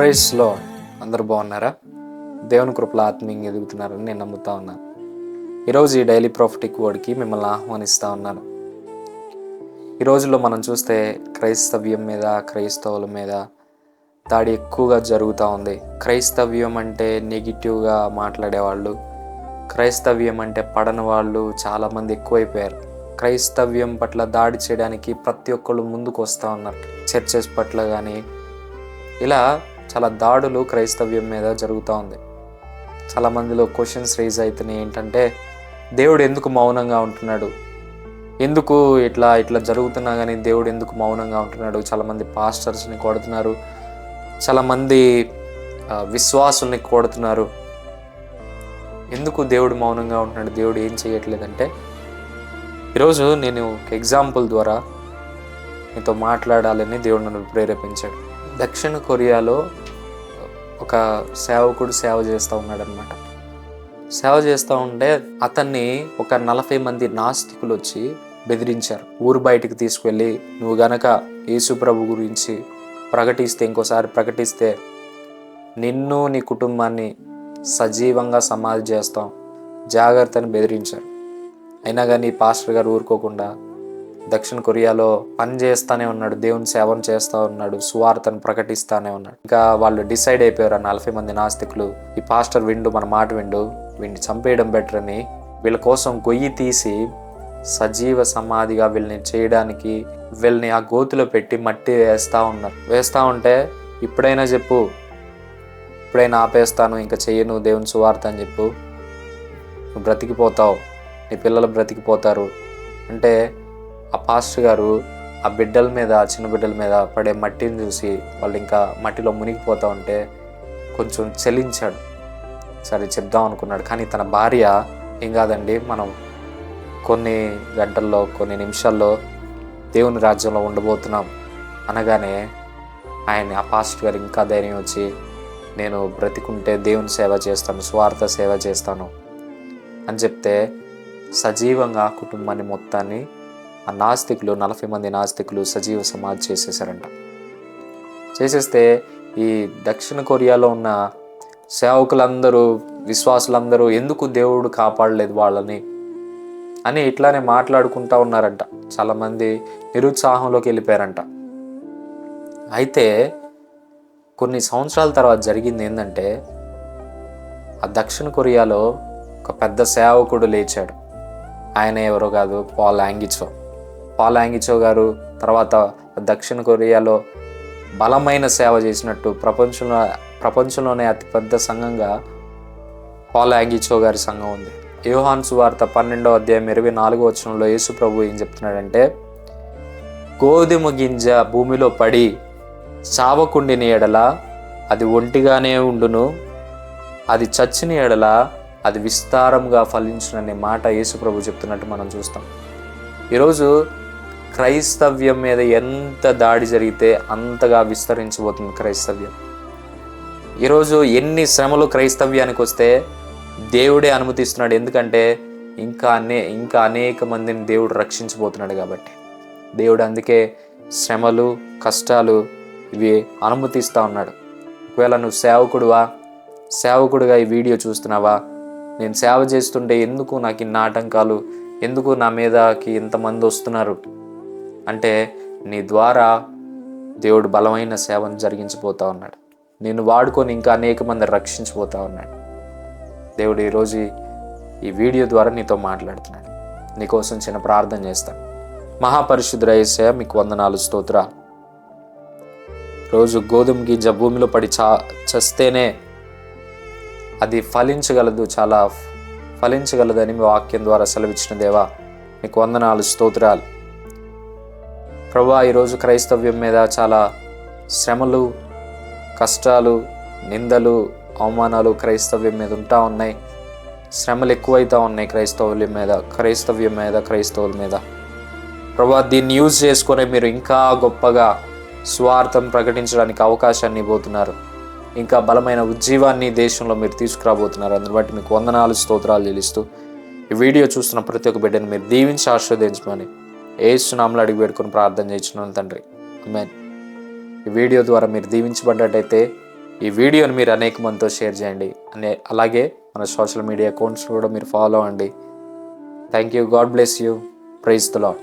Price లో అందరూ బాగున్నారా? దేవుని కృపలో ఆత్మీయంగా ఎదుగుతున్నారని నేను నమ్ముతా ఉన్నాను. ఈరోజు ఈ డైలీ ప్రాఫిటిక్ వర్డ్కి మిమ్మల్ని ఆహ్వానిస్తూ ఉన్నాను. ఈ రోజుల్లో మనం చూస్తే క్రైస్తవ్యం మీద, క్రైస్తవుల మీద దాడి ఎక్కువగా జరుగుతూ ఉంది. క్రైస్తవ్యం అంటే నెగిటివ్గా మాట్లాడేవాళ్ళు, క్రైస్తవ్యం అంటే పడని వాళ్ళు చాలామంది ఎక్కువైపోయారు. క్రైస్తవ్యం పట్ల దాడి చేయడానికి ప్రతి ఒక్కళ్ళు ముందుకు వస్తూ ఉన్నారు. చర్చెస్ పట్ల కానీ ఇలా చాలా దాడులు క్రైస్తవ్యం మీద జరుగుతూ ఉంది. చాలామందిలో క్వశ్చన్స్ రైజ్ అవుతున్నాయి. ఏంటంటే, దేవుడు ఎందుకు మౌనంగా ఉంటున్నాడు? ఎందుకు ఇట్లా జరుగుతున్నా కానీ దేవుడు ఎందుకు మౌనంగా ఉంటున్నాడు? చాలామంది పాస్టర్స్ని కొడుతున్నారు, చాలామంది విశ్వాసుల్ని కొడుతున్నారు. ఎందుకు దేవుడు మౌనంగా ఉంటున్నాడు? దేవుడు ఏం చేయట్లేదంటే, ఈరోజు నేను ఒక ఎగ్జాంపుల్ ద్వారా మీతో మాట్లాడాలని దేవుడు నన్ను ప్రేరేపించాడు. దక్షిణ కొరియాలో ఒక సేవకుడు సేవ చేస్తూ ఉన్నాడనమాట. సేవ చేస్తూ ఉంటే అతన్ని ఒక 40 మంది నాస్తికులు వచ్చి బెదిరించారు. ఊరు బయటికి తీసుకువెళ్ళి, నువ్వు గనక యేసు ప్రభు గురించి ఇంకోసారి ప్రకటిస్తే నిన్ను నీ కుటుంబాన్ని సజీవంగా సమాధి చేస్తాం, జాగ్రత్త అని బెదిరించారు. అయినా కానీ పాస్టర్ గారు ఊరుకోకుండా దక్షిణ కొరియాలో పని చేస్తానే ఉన్నాడు, దేవుని సేవను చేస్తూ ఉన్నాడు, సువార్తను ప్రకటిస్తానే ఉన్నాడు. ఇంకా వాళ్ళు డిసైడ్ అయిపోయారు, 40 మంది నాస్తికులు, ఈ పాస్టర్ మన మాట వీడిని చంపేయడం బెటర్ అని వీళ్ళ కోసం గొయ్యి తీసి సజీవ సమాధిగా వీళ్ళని ఆ గోతులో పెట్టి మట్టి వేస్తూ ఉంటే, ఇప్పుడైనా చెప్పు, ఇప్పుడైనా ఆపేస్తాను, ఇంకా చెయ్యను దేవుని సువార్త అని చెప్పు, నువ్వు బ్రతికిపోతావు, నీ పిల్లలు బ్రతికిపోతారు అంటే ఆ పాస్టర్ గారు ఆ చిన్న బిడ్డల మీద పడే మట్టిని చూసి వాళ్ళు ఇంకా మట్టిలో మునిగిపోతూ ఉంటే కొంచెం చలించాడు. సరే చెప్దాం అనుకున్నాడు. కానీ తన భార్య, ఏం కాదండి, మనం కొన్ని గంటల్లో, కొన్ని నిమిషాల్లో దేవుని రాజ్యంలో ఉండబోతున్నాం అనగానే ఆ పాస్టర్ గారు ఇంకా ధైర్యం వచ్చి, నేను బ్రతికుంటే దేవుని సేవ చేస్తాను, స్వార్థ సేవ చేస్తాను అని చెప్తే సజీవంగా కుటుంబాన్ని మొత్తాన్ని ఆ నాస్తికులు 40 మంది నాస్తికులు సజీవ సమాధి చేసేసారంట. చేసేస్తే ఈ దక్షిణ కొరియాలో ఉన్న సేవకులందరూ, విశ్వాసులందరూ ఎందుకు దేవుడు కాపాడలేదు వాళ్ళని అని ఇట్లానే మాట్లాడుకుంటూ ఉన్నారంట. చాలామంది నిరుత్సాహంలోకి వెళ్ళిపోయారంట. అయితే కొన్ని సంవత్సరాల తర్వాత జరిగింది ఏంటంటే, ఆ దక్షిణ కొరియాలో ఒక పెద్ద సేవకుడు లేచాడు. ఆయన ఎవరో కాదు, పాల్ యాంగిచో గారు. తర్వాత దక్షిణ కొరియాలో బలమైన సేవ చేసినట్టు ప్రపంచంలోనే అతిపెద్ద సంఘంగా పాల్ యాంగిచో గారి సంఘం ఉంది. యోహాను సువార్త 12వ అధ్యాయం 24వ వచనంలో యేసు ప్రభు ఏం చెప్తున్నాడంటే, గోధుమ గింజ భూమిలో పడి చావకుండిన ఎడల అది ఒంటిగానే ఉండును, అది చచ్చిన ఎడల అది విస్తారంగా ఫలించుననే మాట యేసు ప్రభు చెప్తున్నట్టు మనం చూస్తాం. ఈరోజు క్రైస్తవ్యం మీద ఎంత దాడి జరిగితే అంతగా విస్తరించబోతుంది క్రైస్తవ్యం. ఈరోజు ఎన్ని శ్రమలు క్రైస్తవ్యానికి వస్తే దేవుడే అనుమతిస్తున్నాడు. ఎందుకంటే ఇంకా అనేక మందిని దేవుడు రక్షించబోతున్నాడు కాబట్టి. దేవుడు అందుకే శ్రమలు, కష్టాలు ఇవి అనుమతిస్తూ ఉన్నాడు. ఒకవేళ నువ్వు సేవకుడుగా ఈ వీడియో చూస్తున్నావా, నేను సేవ చేస్తుంటే ఎందుకు నాకు ఇన్ని ఆటంకాలు, ఎందుకు నా మీదకి ఇంతమంది వస్తున్నారు అంటే, నీ ద్వారా దేవుడు బలమైన సేవను జరిగించబోతా ఉన్నాడు. నేను వాడుకొని ఇంకా అనేక మంది రక్షించబోతా ఉన్నాడు. దేవుడు ఈరోజు ఈ వీడియో ద్వారా నీతో మాట్లాడుతున్నాడు. నీకోసం చిన్న ప్రార్థన చేస్తాను. మహాపరిశుద్ధుడా యేసయ్యా, మీకు వందనాలు, స్తోత్రాలు. రోజు గోధుమ గింజ భూమిలో పడి చస్తేనే అది చాలా ఫలించగలదని మీ వాక్యం ద్వారా సెలవిచ్చిన దేవా, మీకు వందనాలు, స్తోత్రాలు. ప్రభువా, ఈరోజు క్రైస్తవ్యం మీద చాలా శ్రమలు, కష్టాలు, నిందలు, అవమానాలు క్రైస్తవ్యం మీద ఉంటా ఉన్నాయి. శ్రమలు ఎక్కువైతా ఉన్నాయి క్రైస్తవ్యం మీద. ప్రభువా, దీన్ని యూజ్ చేసుకొని మీరు ఇంకా గొప్పగా స్వార్థం ప్రకటించడానికి అవకాశాన్ని ఇవ్వబోతున్నారు. ఇంకా బలమైన ఉజ్జీవాన్ని దేశంలో మీరు తీసుకురాబోతున్నారు. అందుని బట్టి మీకు వందనాలు, స్తోత్రాలు చెల్లిస్తూ ఈ వీడియో చూస్తున్న ప్రతి ఒక్క బిడ్డని మీరు దీవించి ఆశీర్వదించమని యేసు నామములో అడిగి వేడుకొని ప్రార్థన చేస్తున్నాను తండ్రి, ఆమేన్. ఈ వీడియో ద్వారా మీరు దీవించబడ్డట్టయితే ఈ వీడియోని మీరు అనేక మందితో షేర్ చేయండి. అలాగే మన సోషల్ మీడియా అకౌంట్స్ కూడా మీరు ఫాలో అవ్వండి. Thank you. God bless you. Praise the lord.